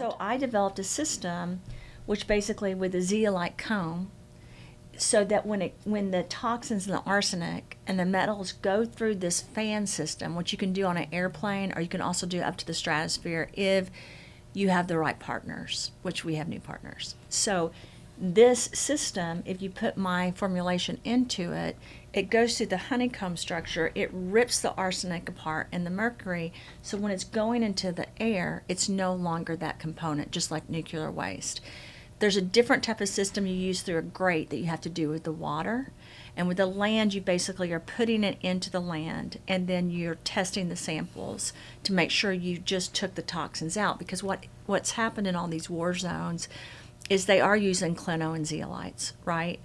So I developed a system, which basically with a zeolite comb, so that when the toxins and the arsenic and the metals go through this fan system, which you can do on an airplane or you can also do up to the stratosphere if you have the right partners, which we have new partners. So this system, if you put my formulation into it, it goes through the honeycomb structure, it rips the arsenic apart and the mercury, so when it's going into the air, it's no longer that component, just like nuclear waste. There's a different type of system you use through a grate that you have to do with the water. And with the land, you basically are putting it into the land, and then you're testing the samples to make sure you just took the toxins out. Because what's happened in all these war zones is they are using clino and zeolites, right?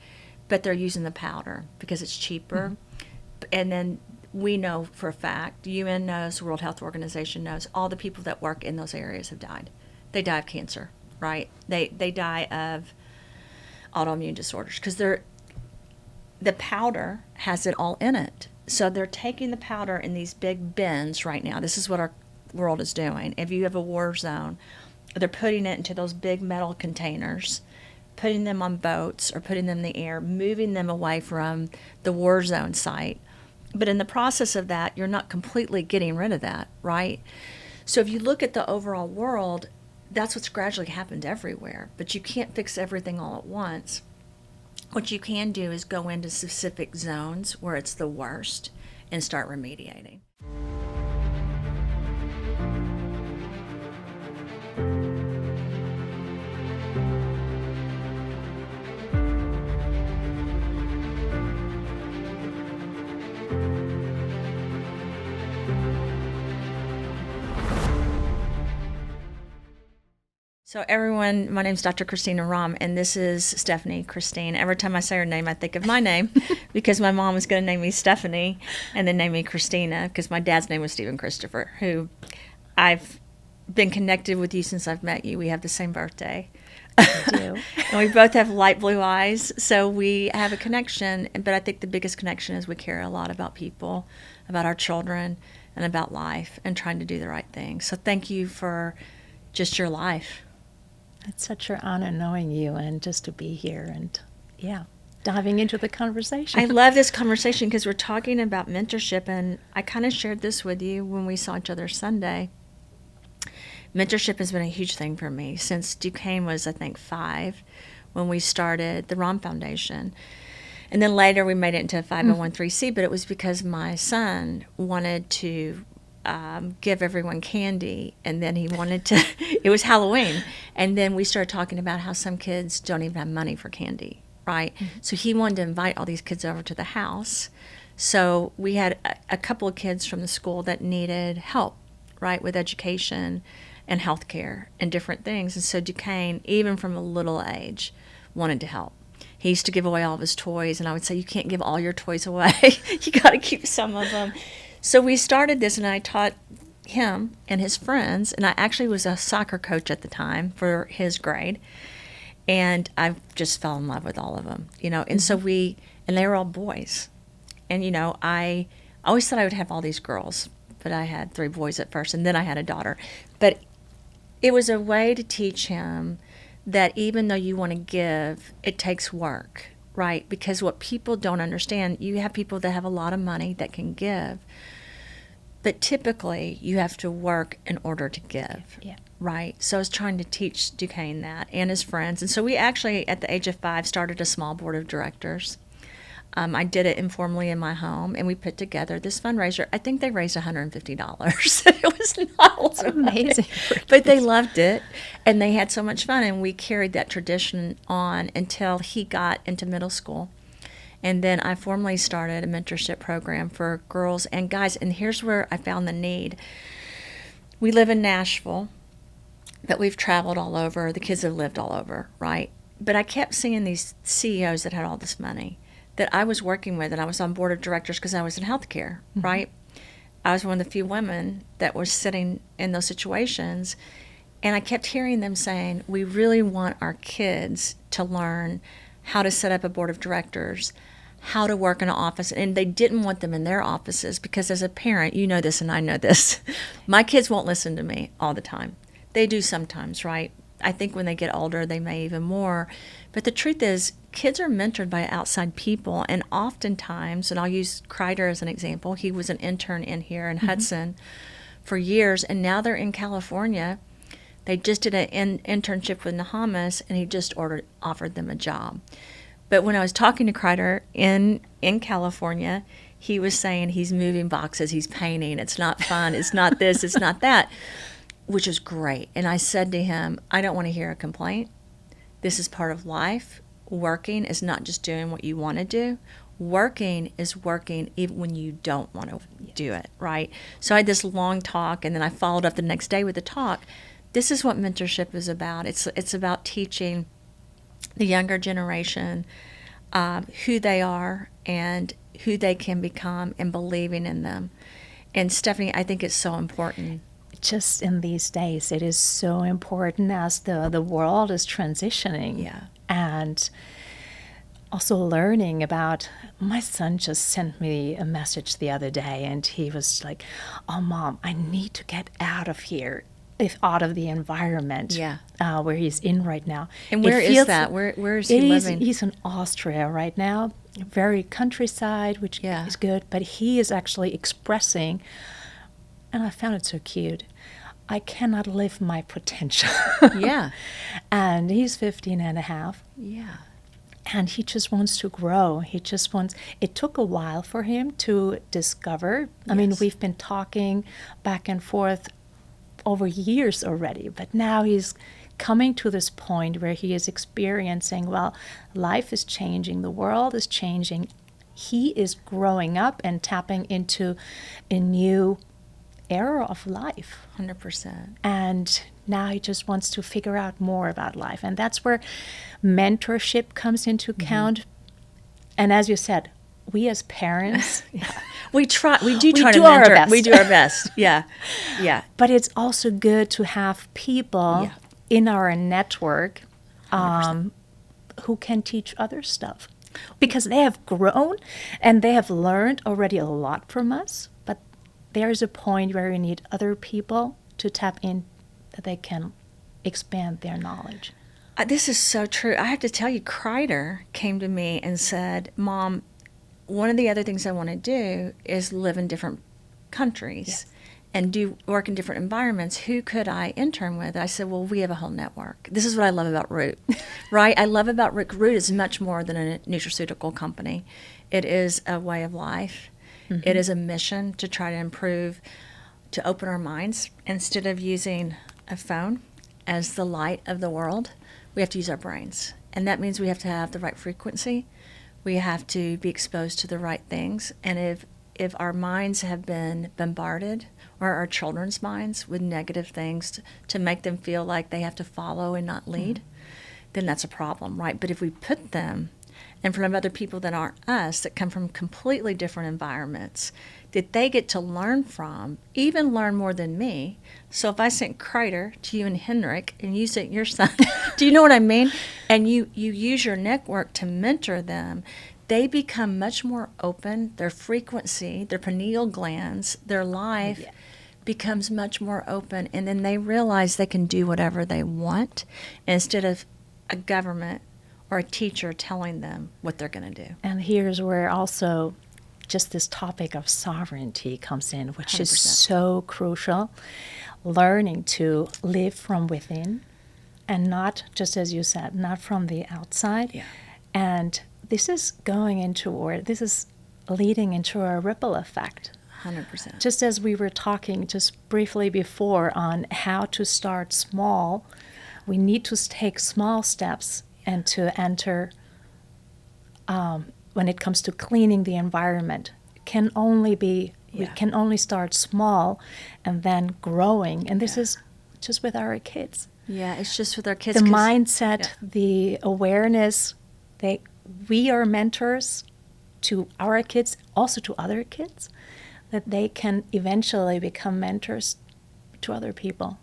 But they're using the powder because it's cheaper. Mm-hmm. And then we know for a fact, UN knows, World Health Organization knows, all the people that work in those areas have died. They die of cancer. Right? They die of autoimmune disorders because the powder has it all in it. So they're taking the powder in these big bins right now. This is what our world is doing. If you have a war zone, they're putting it into those big metal containers, putting them on boats or putting them in the air, moving them away from the war zone site. But in the process of that, you're not completely getting rid of that, right? So if you look at the overall world, that's what's gradually happened everywhere, but you can't fix everything all at once. What you can do is go into specific zones where it's the worst and start remediating. So everyone, my name's Dr. Christina Rahm, and this is Stephanie Christine. Every time I say her name, I think of my name because my mom was going to name me Stephanie and then name me Christina because my dad's name was Stephen Christopher, who I've been connected with you since I've met you. We have the same birthday. I do. And we both have light blue eyes, so we have a connection. But I think the biggest connection is we care a lot about people, about our children, and about life and trying to do the right thing. So thank you for just your life. It's such an honor knowing you and just to be here and, diving into the conversation. I love this conversation because we're talking about mentorship, and I kind of shared this with you when we saw each other Sunday. Mentorship has been a huge thing for me since Duquesne was, I think, 5 when we started the Rahm Foundation. And then later we made it into a 501(c), but it was because my son wanted to give everyone candy, and then he wanted to, it was Halloween, and then we started talking about how some kids don't even have money for candy, right? Mm-hmm. So he wanted to invite all these kids over to the house. So we had a couple of kids from the school that needed help, right, with education and healthcare and different things. And so Duquesne, even from a little age, wanted to help. He used to give away all of his toys, and I would say, you can't give all your toys away. You got to keep some of them. So we started this, and I taught him and his friends, and I actually was a soccer coach at the time for his grade, and I just fell in love with all of them, and so and they were all boys. And, I always thought I would have all these girls, but I had 3 boys at first, and then I had a daughter. But it was a way to teach him that even though you want to give, it takes work, right? Because what people don't understand, you have people that have a lot of money that can give, but typically you have to work in order to give, right? So I was trying to teach Duquesne that and his friends. And so we actually, at the age of 5, started a small board of directors. I did it informally in my home, and we put together this fundraiser. I think they raised $150. It was not a lot of money, but they loved it, and they had so much fun, and we carried that tradition on until he got into middle school. And then I formally started a mentorship program for girls and guys, and here's where I found the need. We live in Nashville, but we've traveled all over. The kids have lived all over, right? But I kept seeing these CEOs that had all this money that I was working with, and I was on board of directors because I was in healthcare, right? I was one of the few women that was sitting in those situations, and I kept hearing them saying, we really want our kids to learn how to set up a board of directors, how to work in an office, and they didn't want them in their offices because as a parent, you know this and I know this, my kids won't listen to me all the time. They do sometimes, right? I think when they get older, they may even more. But the truth is, kids are mentored by outside people. And oftentimes, and I'll use Kreider as an example, he was an intern in here in Hudson for years, and now they're in California. They just did an internship with Nahamas, and he just offered them a job. But when I was talking to Kreider in California, he was saying he's moving boxes, he's painting, it's not fun, it's not this, it's not that, which is great. And I said to him, I don't want to hear a complaint. This is part of life. Working is not just doing what you want to do. Working is working even when you don't want to do it, right? So I had this long talk, and then I followed up the next day with a talk. This is what mentorship is about. It's about teaching the younger generation who they are and who they can become and believing in them. And Stephanie, I think it's so important. Just in these days, it is so important as the world is transitioning. Yeah. And also learning about, my son just sent me a message the other day, and he was like, oh, Mom, I need to get out of here, out of the environment where he's in right now. And where is that? Where is he living? He's in Austria right now, very countryside, which is good, but he is actually expressing, and I found it so cute, I cannot live my potential. Yeah. And he's 15 and a half. Yeah. And he just wants to grow. It took a while for him to discover. I mean, we've been talking back and forth over years already, but now he's coming to this point where he is experiencing, well, life is changing, the world is changing. He is growing up and tapping into a new era of life. 100%. And now he just wants to figure out more about life. And that's where mentorship comes into account. And as you said, we as parents, we do try to mentor. Our best. We do our best. Yeah. But it's also good to have people in our network who can teach other stuff. Because they have grown and they have learned already a lot from us. But there's a point where we need other people to tap in, that they can expand their knowledge. This is so true. I have to tell you, Kreider came to me and said, Mom, one of the other things I want to do is live in different countries and work in different environments. Who could I intern with? I said, well, we have a whole network. This is what I love about Root, right? I love about Root. Root is much more than a nutraceutical company. It is a way of life. Mm-hmm. It is a mission to try to improve, to open our minds. Instead of using a phone as the light of the world, we have to use our brains. And that means we have to have the right frequency. We have to be exposed to the right things. And if our minds have been bombarded, or our children's minds, with negative things to make them feel like they have to follow and not lead, then that's a problem, right? But if we put them in front of other people that aren't us, that come from completely different environments, that they get to learn from, even learn more than me. So if I sent Kreider to you and Henrik, and you sent your son, do you know what I mean? And you use your network to mentor them, they become much more open. Their frequency, their pineal glands, their life becomes much more open. And then they realize they can do whatever they want instead of a government or a teacher telling them what they're going to do. And here's where also just this topic of sovereignty comes in, which 100%. Is so crucial. Learning to live from within and not, just as you said, not from the outside. Yeah. And this is this is leading into a ripple effect. 100%. Just as we were talking just briefly before on how to start small, we need to take small steps and to enter, when it comes to cleaning the environment, we can only start small and then growing. And this is just with our kids. Yeah, it's just with our kids. The mindset, the awareness, we are mentors to our kids, also to other kids, that they can eventually become mentors to other people.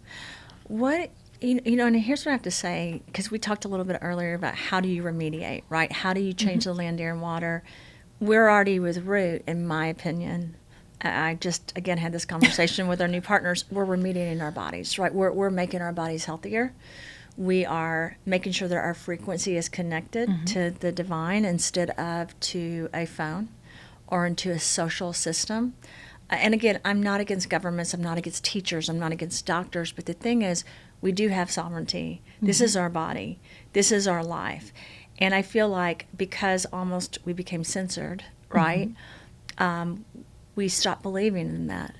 And here's what I have to say, because we talked a little bit earlier about how do you remediate, right? How do you change the land, air, and water? We're already with Root, in my opinion, I just, again, had this conversation with our new partners. We're remediating our bodies, right? We're making our bodies healthier. We are making sure that our frequency is connected to the divine instead of to a phone or into a social system. And again, I'm not against governments. I'm not against teachers. I'm not against doctors. But the thing is, we do have sovereignty. This is our body. This is our life. And I feel like because almost we became censored, right? We stopped believing in that.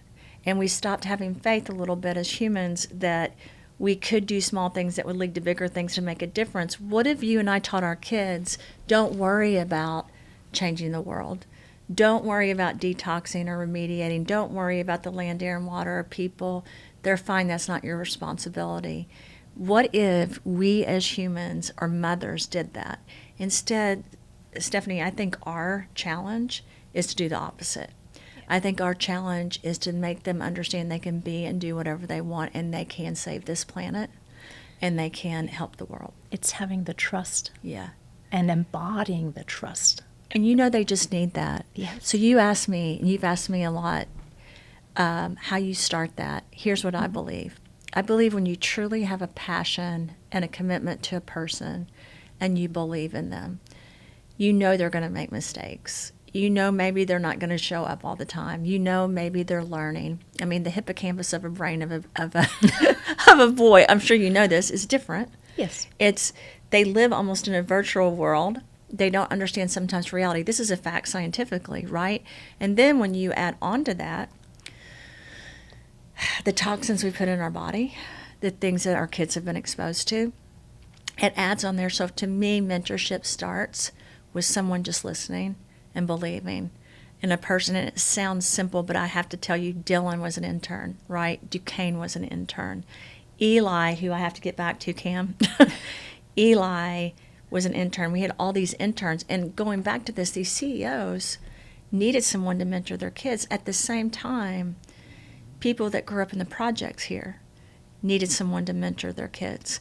And we stopped having faith a little bit as humans that we could do small things that would lead to bigger things to make a difference. What if you and I taught our kids, don't worry about changing the world. Don't worry about detoxing or remediating. Don't worry about the land, air, and water or people. They're fine. That's not your responsibility. What if we as humans or mothers did that? Instead, Stephanie, I think our challenge is to do the opposite. I think our challenge is to make them understand they can be and do whatever they want, and they can save this planet and they can help the world. It's having the trust. Yeah. And embodying the trust. And you know they just need that. Yes. So you asked me, and you've asked me a lot, how you start that. Here's what I believe. I believe when you truly have a passion and a commitment to a person and you believe in them, you know they're going to make mistakes. You know maybe they're not going to show up all the time. You know maybe they're learning. I mean, the hippocampus of a brain of a of a boy, I'm sure you know this, is different. Yes. They live almost in a virtual world. They don't understand sometimes reality. This is a fact scientifically, right? And then when you add on to that the toxins we put in our body, the things that our kids have been exposed to, it adds on there. So to me, mentorship starts with someone just listening and believing in a person. And it sounds simple, but I have to tell you, Dylan was an intern, right? Duquesne was an intern. Eli, who I have to get back to, Cam, Eli was an intern. We had all these interns. And going back to this, these CEOs needed someone to mentor their kids. At the same time, people that grew up in the projects here needed someone to mentor their kids.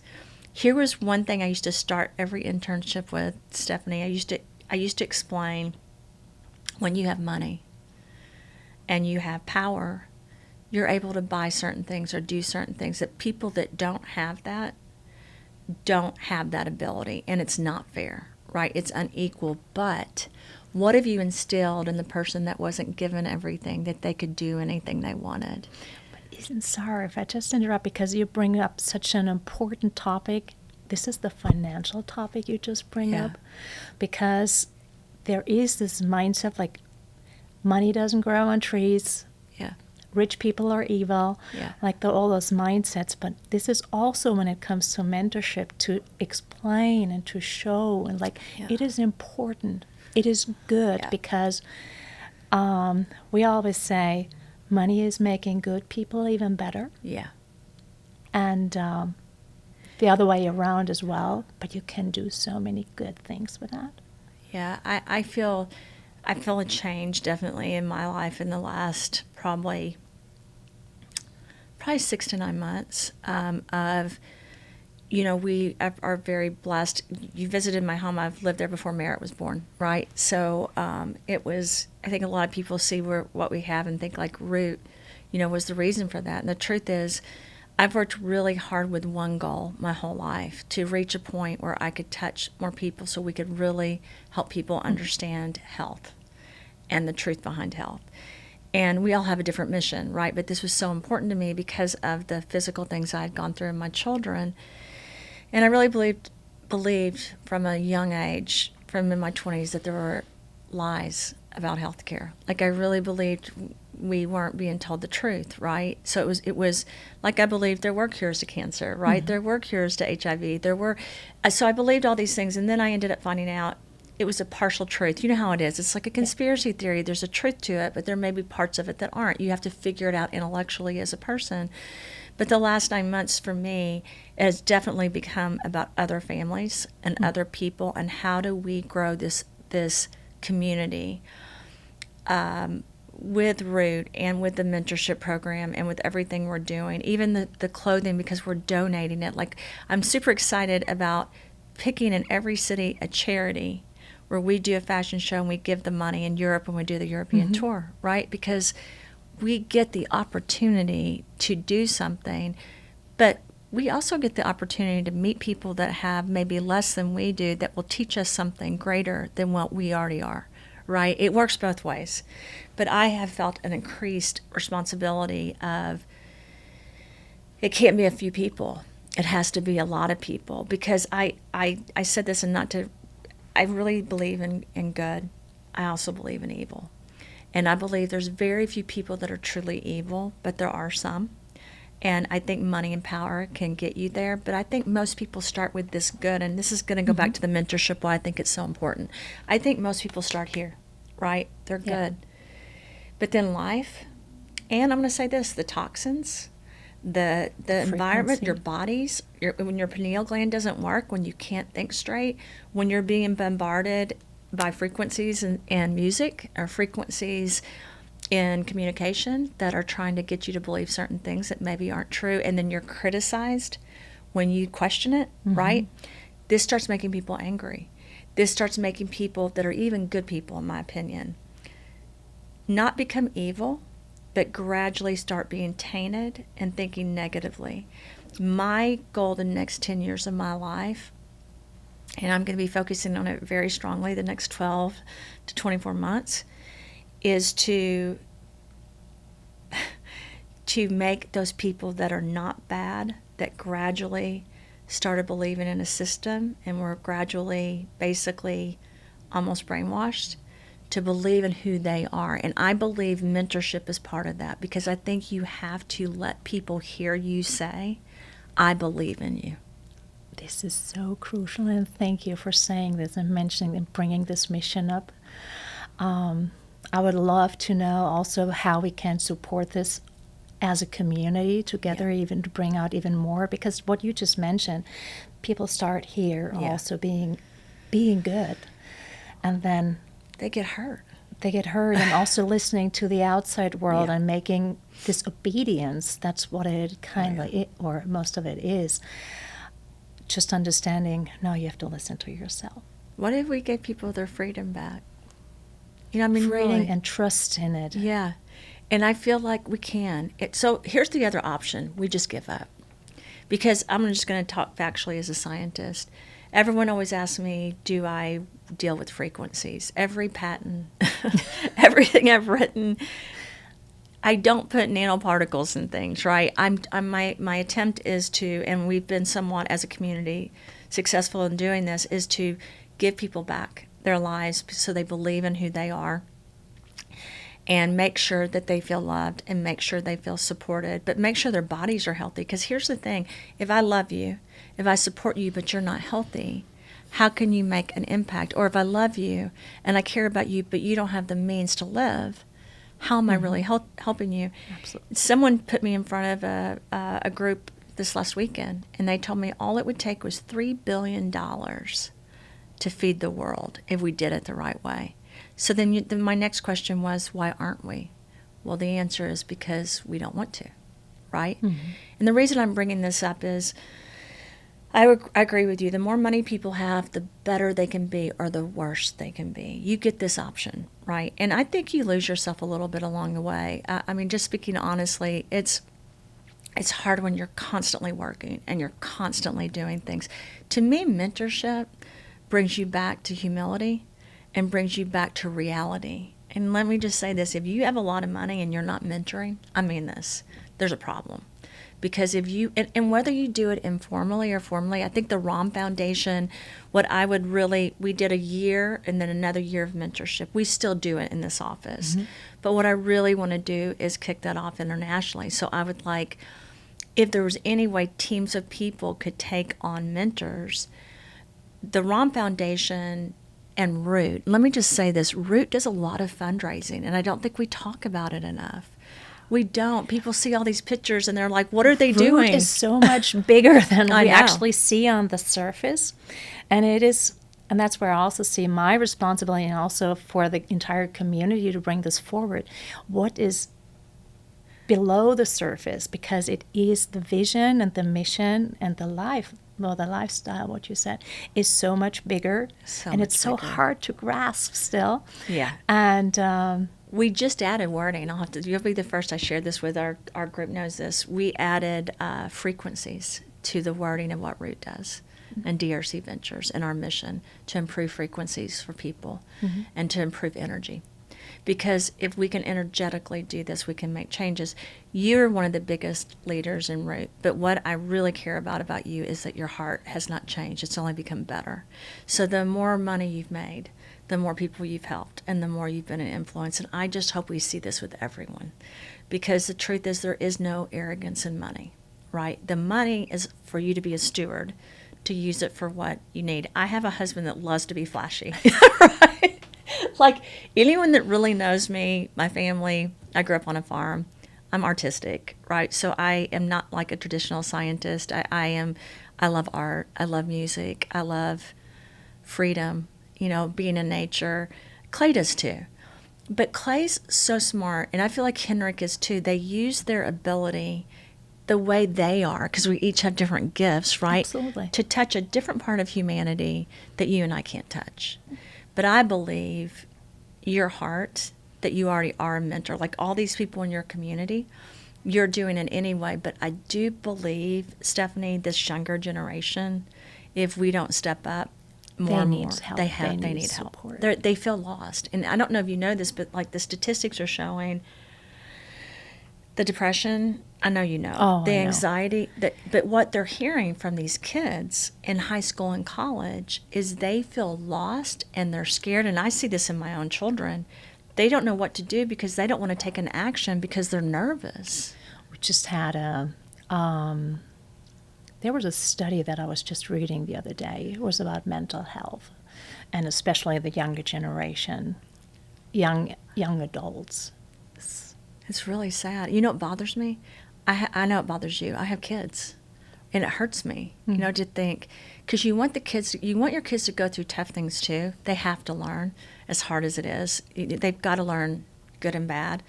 Here was one thing I used to start every internship with, Stephanie. I used to explain, when you have money and you have power, you're able to buy certain things or do certain things that people that don't have that ability. And it's not fair, right? It's unequal. But what have you instilled in the person that wasn't given everything, that they could do anything they wanted? Sorry if I just interrupt, because you bring up such an important topic. This is the financial topic you just bring up, because there is this mindset like money doesn't grow on trees. Yeah. Rich people are evil. Yeah. Like all those mindsets. But this is also when it comes to mentorship, to explain and to show, and it is important. It is good because we always say money is making good people even better. Yeah. And the other way around as well. But you can do so many good things with that. Yeah, I feel a change definitely in my life in the last probably 6 to 9 months of, we are very blessed. You visited my home. I've lived there before Merritt was born, right? So it was, I think a lot of people see what we have and think like Root, was the reason for that. And the truth is, I've worked really hard with one goal my whole life, to reach a point where I could touch more people so we could really help people understand health and the truth behind health. And we all have a different mission, right? But this was so important to me because of the physical things I had gone through in my children. And I really believed from a young age, from in my 20s, that there were lies about healthcare. Like I really believed we weren't being told the truth, right? So it was like I believed there were cures to cancer, right? Mm-hmm. There were cures to HIV. So I believed all these things, and then I ended up finding out it was a partial truth. You know how it is. It's like a conspiracy theory. There's a truth to it, but there may be parts of it that aren't. You have to figure it out intellectually as a person. But the last 9 months for me has definitely become about other families and other people, and how do we grow this community with Root and with the mentorship program and with everything we're doing, even the clothing, because we're donating it. Like, I'm super excited about picking in every city a charity where we do a fashion show and we give the money, in Europe when we do the European tour, right? Because we get the opportunity to do something, but we also get the opportunity to meet people that have maybe less than we do that will teach us something greater than what we already are, right? It works both ways. But I have felt an increased responsibility of it can't be a few people. It has to be a lot of people, because I said this, and not to, I really believe in good. I also believe in evil. And I believe there's very few people that are truly evil, but there are some. And I think money and power can get you there. But I think most people start with this good. And this is going to go back to the mentorship, why I think it's so important. I think most people start here, right? They're good. But then life, and I'm going to say this, the toxins, the environment, your bodies, when your pineal gland doesn't work, when you can't think straight, when you're being bombarded by frequencies and music, or frequencies in communication that are trying to get you to believe certain things that maybe aren't true, and then you're criticized when you question it, right? This starts making people angry. This starts making people that are even good people, in my opinion, not become evil, but gradually start being tainted and thinking negatively. My goal the next 10 years of my life, and I'm going to be focusing on it very strongly the next 12 to 24 months, is to make those people that are not bad, that gradually started believing in a system and were gradually basically almost brainwashed, to believe in who they are. And I believe mentorship is part of that, because I think you have to let people hear you say, I believe in you. This is so crucial, and thank you for saying this and mentioning and bringing this mission up. I would love to know also how we can support this as a community together, even to bring out even more, because what you just mentioned, people start here also being good, and then they get hurt. And also listening to the outside world and making this obedience, that's what it kind of, or most of it is, just understanding, no, you have to listen to yourself. What if we gave people their freedom back? You know, I mean, freedom really. And trust in it. Yeah. And I feel like we can. So here's the other option. We just give up. Because I'm just going to talk factually as a scientist. Everyone always asks me, do I deal with frequencies? Every patent, everything I've written, I don't put nanoparticles in things, right? My attempt is to, and we've been somewhat as a community successful in doing this, is to give people back their lives so they believe in who they are, and make sure that they feel loved, and make sure they feel supported, but make sure their bodies are healthy. Because here's the thing, if I love you, if I support you, but you're not healthy, how can you make an impact? Or if I love you and I care about you, but you don't have the means to live, how am I really helping you? Absolutely. Someone put me in front of a group this last weekend, and they told me all it would take was $3 billion to feed the world if we did it the right way. So then my next question was, why aren't we? Well, the answer is because we don't want to, right? And the reason I'm bringing this up is I agree with you. The more money people have, the better they can be, or the worse they can be. You get this option, right? And I think you lose yourself a little bit along the way. I mean, just speaking honestly, it's hard when you're constantly working and you're constantly doing things. To me, mentorship brings you back to humility and brings you back to reality. And let me just say this, if you have a lot of money and you're not mentoring, I mean this, there's a problem. Because if you, and whether you do it informally or formally, I think the Rahm Foundation, we did a year and then another year of mentorship. We still do it in this office. But what I really want to do is kick that off internationally. So I would like, if there was any way teams of people could take on mentors, the Rahm Foundation and Root, let me just say this, Root does a lot of fundraising, and I don't think we talk about it enough. We don't. People see all these pictures and they're like, what are they doing? Root is so much bigger than we actually see on the surface. And that's where I also see my responsibility, and also for the entire community, to bring this forward. What is below the surface, because it is the vision and the mission and the lifestyle, what you said, is so much bigger, and it's so hard to grasp still. Yeah. And We just added wording. You'll be the first I shared this with. Our group knows this. We added frequencies to the wording of what Root does and DRC Ventures and our mission to improve frequencies for people and to improve energy. Because if we can energetically do this, we can make changes. You're one of the biggest leaders in Root, but what I really care about you is that your heart has not changed. It's only become better. So the more money you've made, the more people you've helped, and the more you've been an influence. And I just hope we see this with everyone. Because the truth is there is no arrogance in money, right? The money is for you to be a steward, to use it for what you need. I have a husband that loves to be flashy, right? Like anyone that really knows me, my family, I grew up on a farm. I'm artistic, right? So I am not like a traditional scientist. I love art. I love music. I love freedom, being in nature. Clay does too. But Clay's so smart, and I feel like Henrik is too. They use their ability the way they are, because we each have different gifts, right? Absolutely. To touch a different part of humanity that you and I can't touch. But I believe your heart, that you already are a mentor. Like all these people in your community, you're doing it anyway. But I do believe, Stephanie, this younger generation, if we don't step up more and more, they need help. They feel lost. And I don't know if you know this, but like the statistics are showing the depression, I know you know, the anxiety, but what they're hearing from these kids in high school and college is they feel lost and they're scared. And I see this in my own children. They don't know what to do because they don't want to take an action because they're nervous. We just had there was a study that I was just reading the other day. It was about mental health, and especially the younger generation, young adults. It's really sad. You know what bothers me? I know it bothers you. I have kids, and it hurts me, to think, because you want your kids to go through tough things too. They have to learn, as hard as it is. They've got to learn good and bad.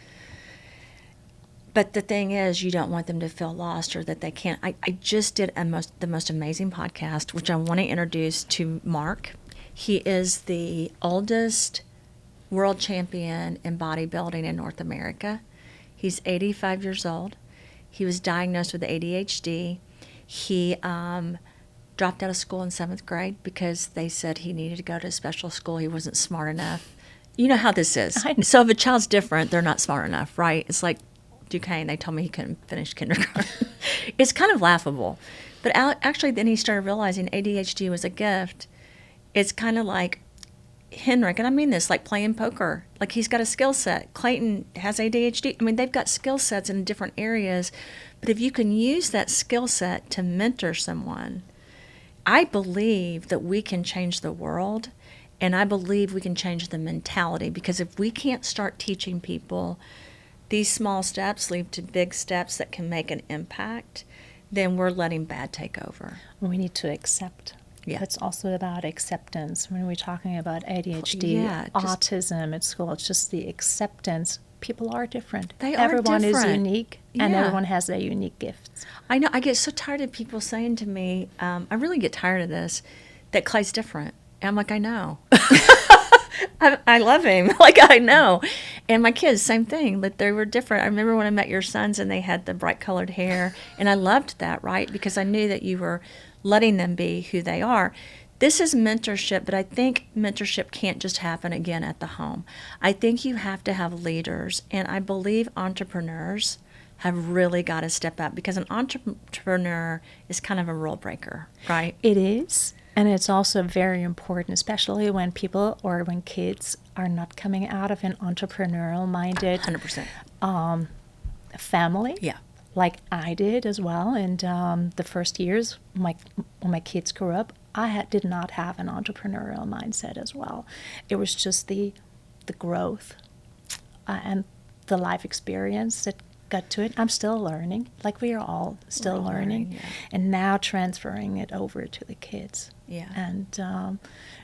But the thing is, you don't want them to feel lost or that they can't. I just did the most amazing podcast, which I want to introduce to Mark. He is the oldest world champion in bodybuilding in North America. He's 85 years old. He was diagnosed with ADHD. He dropped out of school in 7th grade because they said he needed to go to a special school. He wasn't smart enough. You know how this is. So if a child's different, they're not smart enough, right? It's like Duquesne. They told me he couldn't finish kindergarten. It's kind of laughable. But actually then he started realizing ADHD was a gift. It's kind of like Henrik, and I mean this, like playing poker. Like he's got a skill set. Clayton has ADHD. I mean, they've got skill sets in different areas. But if you can use that skill set to mentor someone, I believe that we can change the world, and I believe we can change the mentality. Because if we can't start teaching people these small steps lead to big steps that can make an impact, then we're letting bad take over. We need to accept. Yeah. It's also about acceptance. When we're talking about ADHD, autism at school, it's just the acceptance. People are different. Everyone is unique, and everyone has their unique gifts. I know. I get so tired of people saying to me, I really get tired of this, that Clay's different. And I'm like, I know. I love him. Like, I know. And my kids, same thing, but they were different. I remember when I met your sons and they had the bright colored hair, and I loved that, right? Because I knew that you were letting them be who they are. This is mentorship, but I think mentorship can't just happen again at the home. I think you have to have leaders, and I believe entrepreneurs have really got to step up, because an entrepreneur is kind of a rule breaker, right? It is, and it's also very important, especially when people or when kids are not coming out of an entrepreneurial-minded 100% family. Yeah. Like I did as well. And the first years when my kids grew up, I did not have an entrepreneurial mindset as well. It was just the growth and the life experience that got to it. I'm still learning, like we are all still learning. Yeah. And now transferring it over to the kids. Yeah. And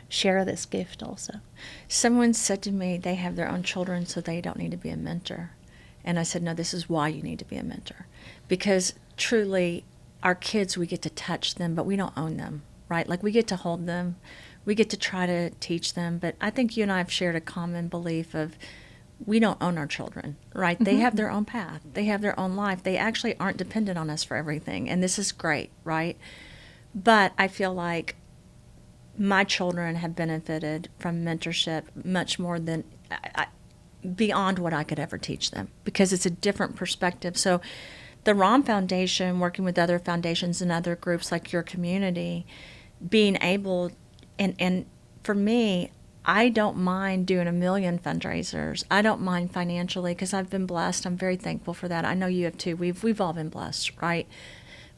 share this gift also. Someone said to me they have their own children, so they don't need to be a mentor. And I said, no, this is why you need to be a mentor. Because truly, our kids, we get to touch them, but we don't own them, right? Like, we get to hold them. We get to try to teach them. But I think you and I have shared a common belief of we don't own our children, right? They have their own path. They have their own life. They actually aren't dependent on us for everything. And this is great, right? But I feel like my children have benefited from mentorship much more than beyond what I could ever teach them, because it's a different perspective. So the Rahm Foundation, working with other foundations and other groups like your community, being able, and for me, I don't mind doing 1 million fundraisers. I don't mind financially, because I've been blessed. I'm very thankful for that. I know you have too. We've all been blessed, right?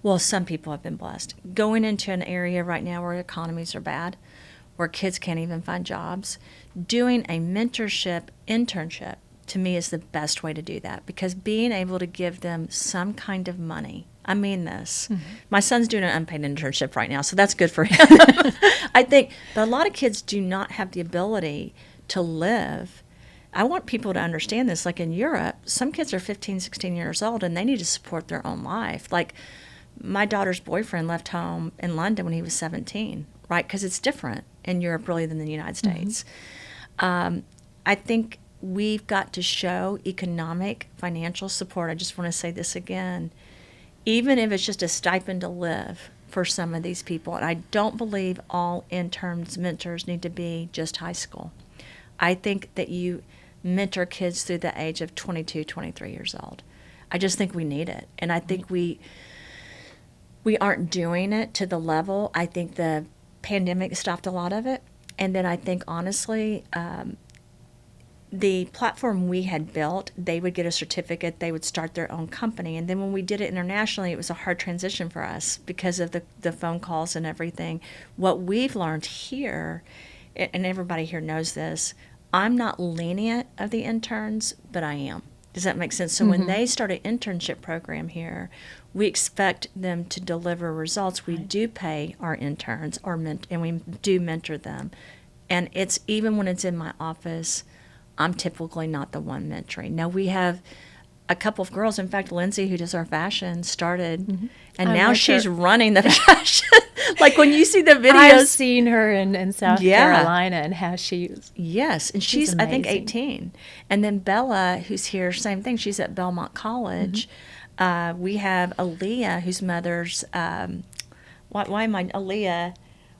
Well, some people have been blessed. Going into an area right now where economies are bad, where kids can't even find jobs, doing a mentorship internship to me is the best way to do that, because being able to give them some kind of money. I mean this. My son's doing an unpaid internship right now, so that's good for him. I think, but a lot of kids do not have the ability to live. I want people to understand this. Like in Europe, some kids are 15, 16 years old, and they need to support their own life. Like my daughter's boyfriend left home in London when he was 17, right? Because it's different in Europe really than the United States. I think we've got to show economic, financial support. I just want to say this again. Even if it's just a stipend to live for some of these people. And I don't believe all interns, mentors need to be just high school. I think that you mentor kids through the age of 22, 23 years old. I just think we need it. And I think we aren't doing it to the level. I think the pandemic stopped a lot of it. And then I think, honestly, the platform we had built, they would get a certificate, they would start their own company. And then when we did it internationally, it was a hard transition for us because of the phone calls and everything. What we've learned here, and everybody here knows this, I'm not lenient of the interns, but I am. Does that make sense? So when they start an internship program here, we expect them to deliver results. We do pay our interns, and we do mentor them. And it's even when it's in my office, I'm typically not the one mentoring. Now, we have a couple of girls. In fact, Lindsay, who does our fashion, started, and now she's running the fashion. Like when you see the videos. I've seen her in South Carolina and how she's. Yes, and she's I think, 18. And then Bella, who's here, same thing. She's at Belmont College. We have Aaliyah, whose mother's, why am I, Aaliyah?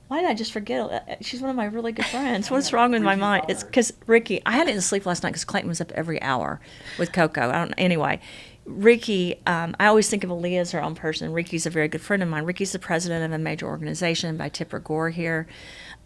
Why did I just forget? She's one of my really good friends. What's wrong with my mind? It's because Ricky, I hadn't sleep last night because Clayton was up every hour with Coco. Anyway, Ricky, I always think of Aaliyah as her own person. Ricky's a very good friend of mine. Ricky's the president of a major organization by Tipper Gore here.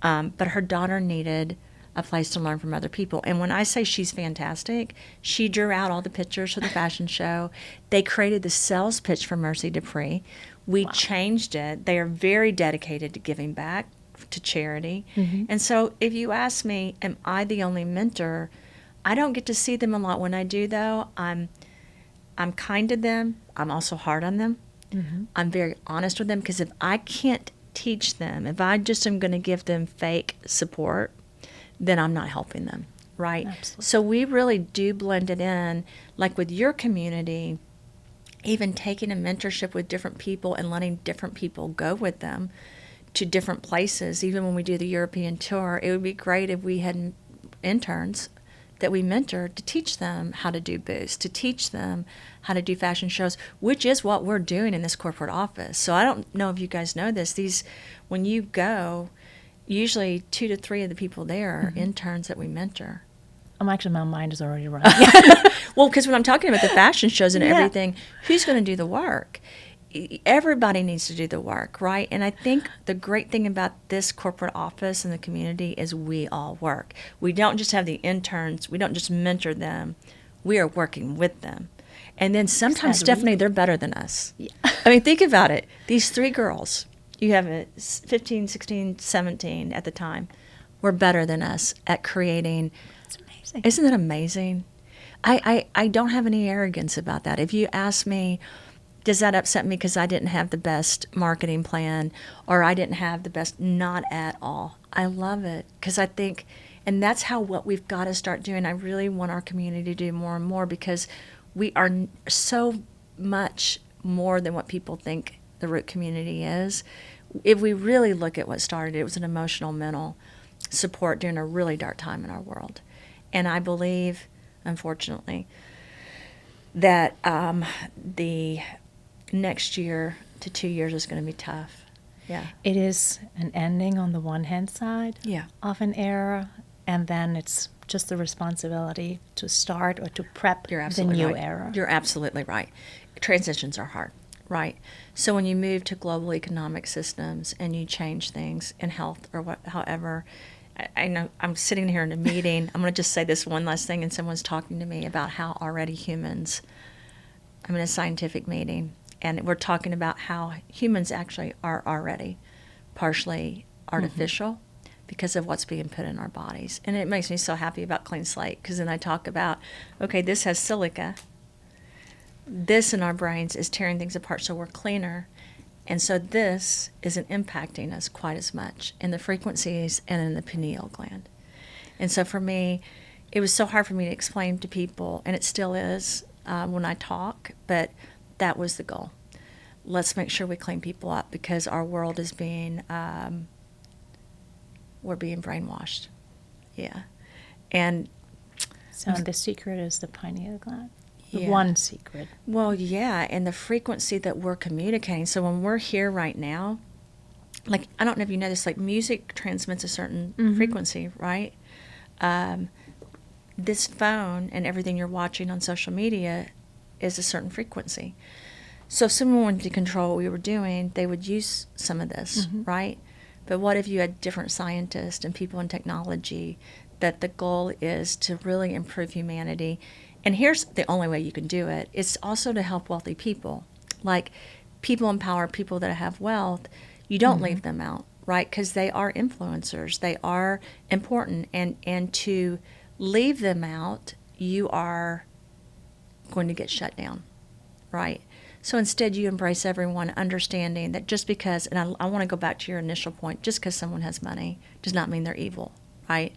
But her daughter needed a place to learn from other people. And when I say she's fantastic, she drew out all the pictures for the fashion show. They created the sales pitch for Mercy Dupree. We changed it. They are very dedicated to giving back to charity. And so if you ask me, am I the only mentor? I don't get to see them a lot. When I do, though, I'm kind to them. I'm also hard on them. I'm very honest with them, because if I can't teach them, if I just am going to give them fake support, then I'm not helping them, right? Absolutely. So we really do blend it in, like with your community, even taking a mentorship with different people and letting different people go with them to different places. Even when we do the European tour, it would be great if we had interns that we mentored to teach them how to do booths, to teach them how to do fashion shows, which is what we're doing in this corporate office. So I don't know if you guys know this. When you go, usually 2 to 3 of the people there are interns that we mentor. My mind is already running. Well, because when I'm talking about the fashion shows and everything, who's going to do the work? Everybody needs to do the work, right? And I think the great thing about this corporate office and the community is we all work. We don't just have the interns. We don't just mentor them. We are working with them. And then sometimes, Stephanie, they're better than us. Yeah. I mean, think about it. These 3 girls, you have 15, 16, 17 at the time, were better than us at creating. It's amazing. Isn't that amazing? I don't have any arrogance about that. If you ask me, does that upset me because I didn't have the best marketing plan or I didn't have the best? Not at all. I love it because I think, and that's what we've got to start doing. I really want our community to do more and more, because we are so much more than what people think the root community is. If we really look at what started, it was an emotional, mental support during a really dark time in our world. And I believe unfortunately, that the next year to 2 years is going to be tough. Yeah. It is an ending on the one hand side Yeah. of an era, and then it's just the responsibility to start or to prep You're the absolutely new right. era. You're absolutely right. Transitions are hard, right? So when you move to global economic systems and you change things in health or what, however, I know I'm sitting here in a meeting. I'm going to just say this one last thing, and someone's talking to me about how already humans. I'm in a scientific meeting, and we're talking about how humans actually are already partially artificial because of what's being put in our bodies. And it makes me so happy about Clean Slate, because then I talk about, okay, this has silica. This in our brains is tearing things apart so we're cleaner. And so this isn't impacting us quite as much in the frequencies and in the pineal gland. And so for me, it was so hard for me to explain to people, and it still is when I talk, but that was the goal. Let's make sure we clean people up, because our world is being, we're being brainwashed. Yeah. And So the secret is the pineal gland. The Yeah. one secret. well, yeah, and the frequency that we're communicating. So when we're here right now, like, I don't know if you know this, like, music transmits a certain frequency, right? This phone and everything you're watching on social media is a certain frequency. So if someone wanted to control what we were doing, they would use some of this, right? But what if you had different scientists and people in technology that the goal is to really improve humanity? And here's the only way you can do it. It's also to help wealthy people. Like, people empower people that have wealth. You don't leave them out, right? Because they are influencers. They are important. And to leave them out, you are going to get shut down, right? So instead, you embrace everyone, understanding that just because, and I want to go back to your initial point, just because someone has money does not mean they're evil, right?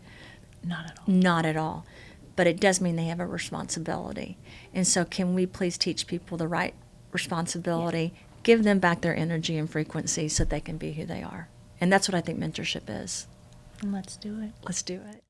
Not at all. Not at all. But it does mean they have a responsibility. And so can we please teach people the right responsibility, give them back their energy and frequency so they can be who they are? And that's what I think mentorship is. And let's do it. Let's do it.